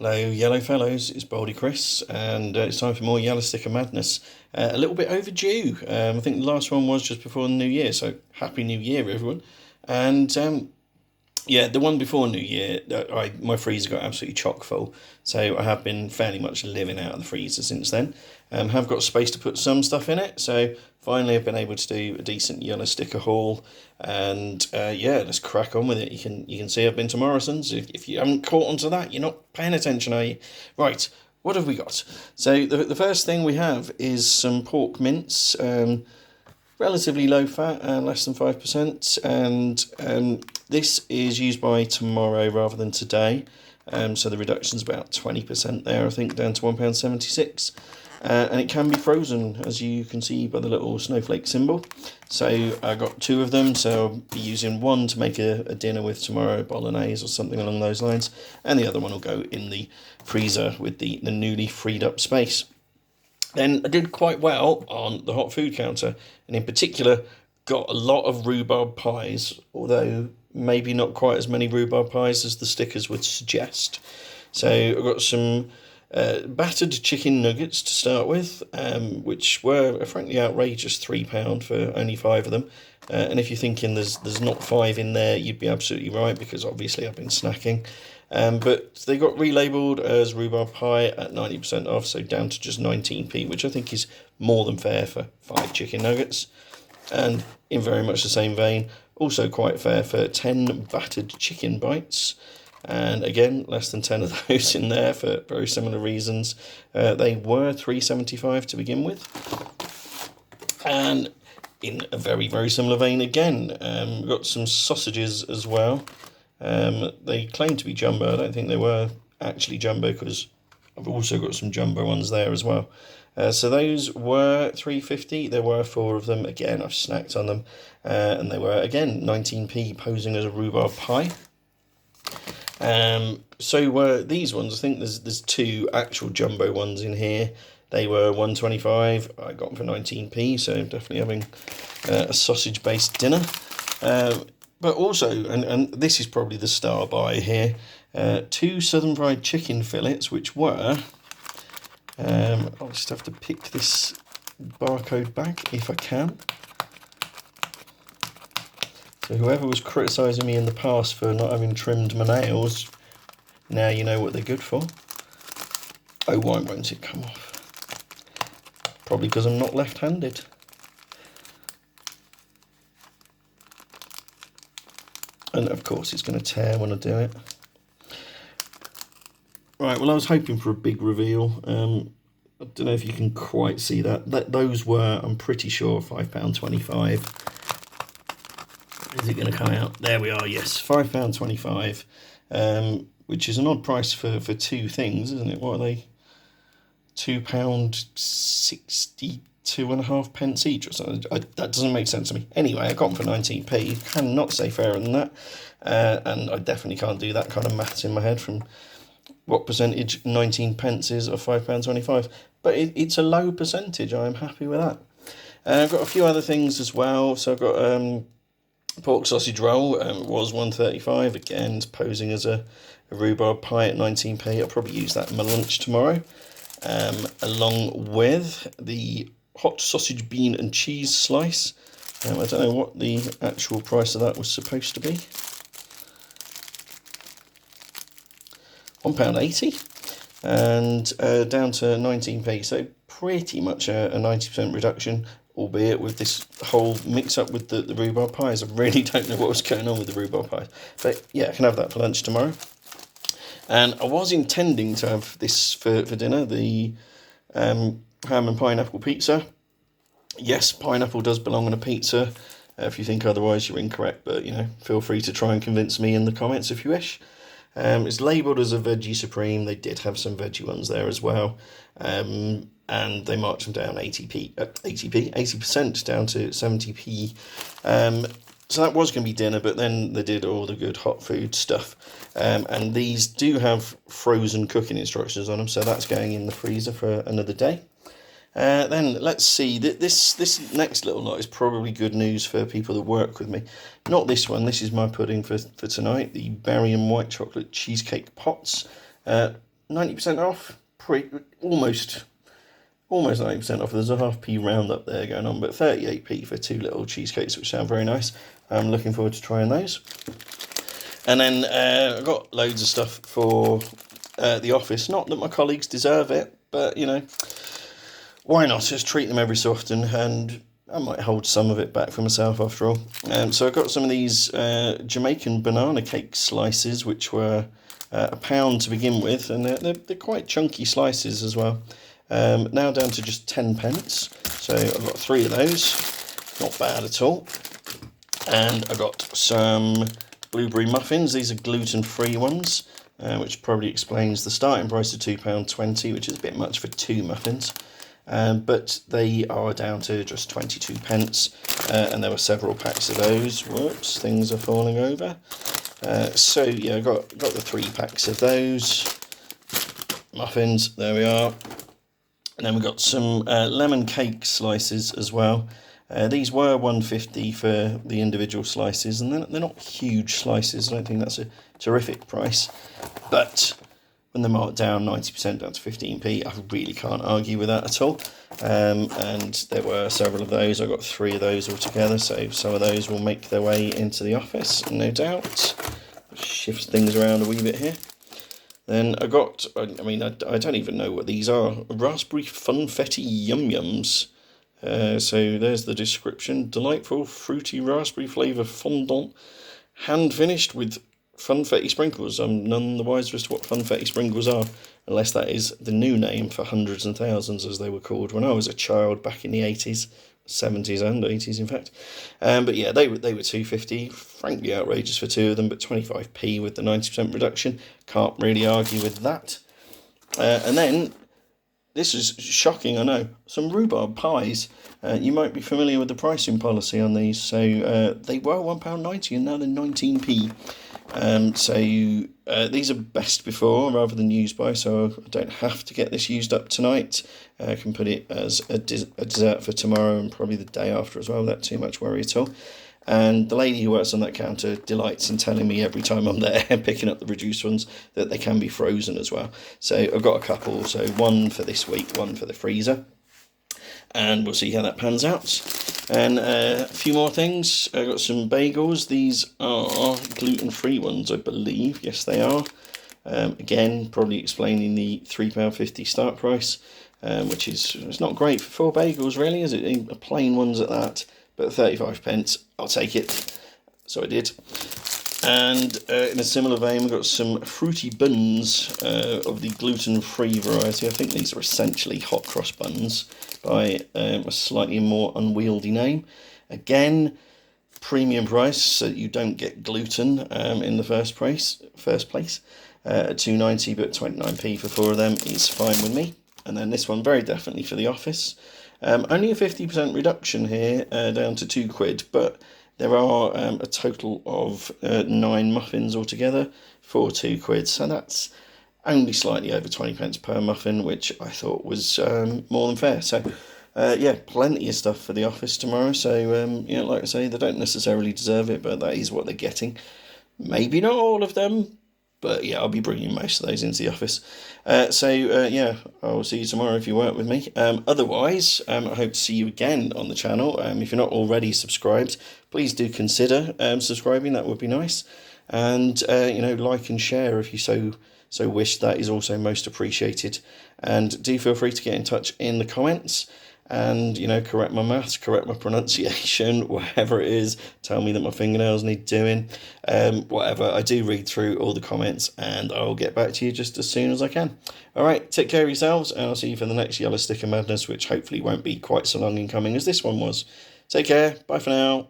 Hello, yellow fellows. It's Baldy Chris, and it's time for more Yellow Sticker Madness. A little bit overdue. I think the last one was just before the New Year, so Happy New Year, everyone. And yeah, the one before New Year, my freezer got absolutely chock full, so I have been fairly much living out of the freezer since then. Have got space to put some stuff in it, so finally I've been able to do a decent yellow sticker haul, and yeah, let's crack on with it. You can see I've been to Morrisons. If you haven't caught onto that, you're not paying attention, are you? Right, what have we got? So the first thing we have is some pork mince. Relatively low fat and less than 5%, and this is used by tomorrow rather than today, so the reduction's about 20% there, I think, down to £1.76, and it can be frozen, as you can see by the little snowflake symbol. So I got two of them, so I'll be using one to make a dinner with tomorrow, bolognese or something along those lines, and the other one will go in the freezer with the newly freed up space. Then I did quite well on the hot food counter, and in particular got a lot of rhubarb pies, although maybe not quite as many rhubarb pies as the stickers would suggest. So I got some battered chicken nuggets to start with, which were a frankly outrageous £3 for only 5 of them. And if you're thinking there's not 5 in there, you'd be absolutely right, because obviously I've been snacking. But they got relabelled as rhubarb pie at 90% off, so down to just 19p, which I think is more than fair for 5 chicken nuggets. And in very much the same vein, also quite fair for 10 battered chicken bites. And again, less than 10 of those in there for very similar reasons. They were £3.75 to begin with. And in a very, very similar vein again, got some sausages as well. They claim to be jumbo. I don't think they were actually jumbo, because I've also got some jumbo ones there as well. So those were £3.50. There were 4 of them. Again, I've snacked on them, and they were again 19p, posing as a rhubarb pie. So were these ones. I think there's 2 actual jumbo ones in here. They were £1.25. I got them for 19p. So definitely having a sausage-based dinner. But also, and this is probably the star buy here, 2 southern fried chicken fillets, which were, I'll just have to pick this barcode back if I can. So whoever was criticising me in the past for not having trimmed my nails, now you know what they're good for. Oh, why won't it come off? Probably because I'm not left-handed. And of course it's going to tear when I do it. Right, well, I was hoping for a big reveal. I don't know if you can quite see that. Those were, I'm pretty sure, £5.25. Is it going to come out? There we are, yes, £5.25, which is an odd price for 2 things, isn't it? What are they? £2.62.5 pence each or something. That doesn't make sense to me. Anyway, I got them for 19p. Cannot say fairer than that. And I definitely can't do that kind of maths in my head from what percentage 19 pence is of £5.25. But it's a low percentage. I'm happy with that. I've got a few other things as well. So I've got pork sausage roll. It was £1.35. Again, it's posing as a rhubarb pie at 19p. I'll probably use that in my lunch tomorrow. Along with the hot sausage, bean and cheese slice. I don't know what the actual price of that was supposed to be. £1.80, and down to 19p, so pretty much a 90% reduction, albeit with this whole mix-up with the rhubarb pies. I really don't know what was going on with the rhubarb pies, but yeah, I can have that for lunch tomorrow. And I was intending to have this for dinner, the ham and pineapple pizza. Yes, pineapple does belong on a pizza. If you think otherwise, you're incorrect, but, you know, feel free to try and convince me in the comments if you wish. It's labelled as a veggie supreme. They did have some veggie ones there as well. And they marked them down 80% down to 70p. So that was going to be dinner, but then they did all the good hot food stuff. And these do have frozen cooking instructions on them, so that's going in the freezer for another day. Then let's see, this next little lot is probably good news for people that work with me. Not this one, this is my pudding for tonight, the berry and white chocolate cheesecake pots. 90% off, almost 90% off. There's a half p round up there going on, but 38p for 2 little cheesecakes, which sound very nice. I'm looking forward to trying those. And then I've got loads of stuff for the office. Not that my colleagues deserve it, but, you know, why not? Just treat them every so often, and I might hold some of it back for myself after all. So I got some of these Jamaican banana cake slices, which were £1 to begin with, and they're quite chunky slices as well. Now down to just 10 pence. So I've got 3 of those. Not bad at all. And I got some blueberry muffins. These are gluten-free ones, which probably explains the starting price of £2.20, which is a bit much for 2 muffins. But they are down to just 22 pence, and there were several packs of those. Whoops, things are falling over. So yeah, I got the 3 packs of those muffins. There we are. And then we got some lemon cake slices as well. These were £1.50 for the individual slices, and they're not huge slices. I don't think that's a terrific price, but when they're marked down 90% down to 15p, I really can't argue with that at all. And there were several of those. I got 3 of those altogether, so some of those will make their way into the office, no doubt. Shift things around a wee bit here. Then I got, I don't even know what these are. Raspberry Funfetti Yum Yums. So there's the description. Delightful, fruity raspberry flavour fondant, hand finished with funfetti sprinkles. I'm none the wiser as to what funfetti sprinkles are, unless that is the new name for hundreds and thousands, as they were called when I was a child back in the 80s, 70s and 80s in fact. But yeah, they were £2.50, frankly outrageous for 2 of them, but 25p with the 90% reduction. Can't really argue with that. And then, this is shocking, I know, some rhubarb pies. You might be familiar with the pricing policy on these. So they were £1.90 and now they're 19p. These are best before rather than used by, so I don't have to get this used up tonight. I can put it as a dessert for tomorrow and probably the day after as well, without too much worry at all. And the lady who works on that counter delights in telling me every time I'm there picking up the reduced ones that they can be frozen as well. So I've got a couple, so 1 for this week, 1 for the freezer, and we'll see how that pans out. And a few more things. I got some bagels. These are gluten-free ones, I believe. Yes, they are. Again, probably explaining the £3.50 start price, which is, it's not great for 4 bagels, really, is it? Plain ones at that. But 35 pence, I'll take it. So I did. And in a similar vein, we've got some fruity buns of the gluten-free variety. I think these are essentially hot cross buns by a slightly more unwieldy name. Again, premium price, so you don't get gluten in the first place. At £2.90, but 29p for 4 of them is fine with me. And then this one, very definitely for the office. Only a 50% reduction here, down to £2, but there are a total of 9 muffins altogether for £2, so that's only slightly over 20 pence per muffin, which I thought was more than fair. So yeah, plenty of stuff for the office tomorrow. So like I say, they don't necessarily deserve it, but that is what they're getting. Maybe not all of them, but yeah, I'll be bringing most of those into the office. Yeah, I'll see you tomorrow if you work with me. Otherwise, I hope to see you again on the channel. If you're not already subscribed, please do consider subscribing. That would be nice. And like and share if you so wish. That is also most appreciated. And do feel free to get in touch in the comments. And, correct my maths, correct my pronunciation, whatever it is. Tell me that my fingernails need doing. Whatever. I do read through all the comments and I'll get back to you just as soon as I can. All right, take care of yourselves and I'll see you for the next Yellow Sticker Madness, which hopefully won't be quite so long in coming as this one was. Take care. Bye for now.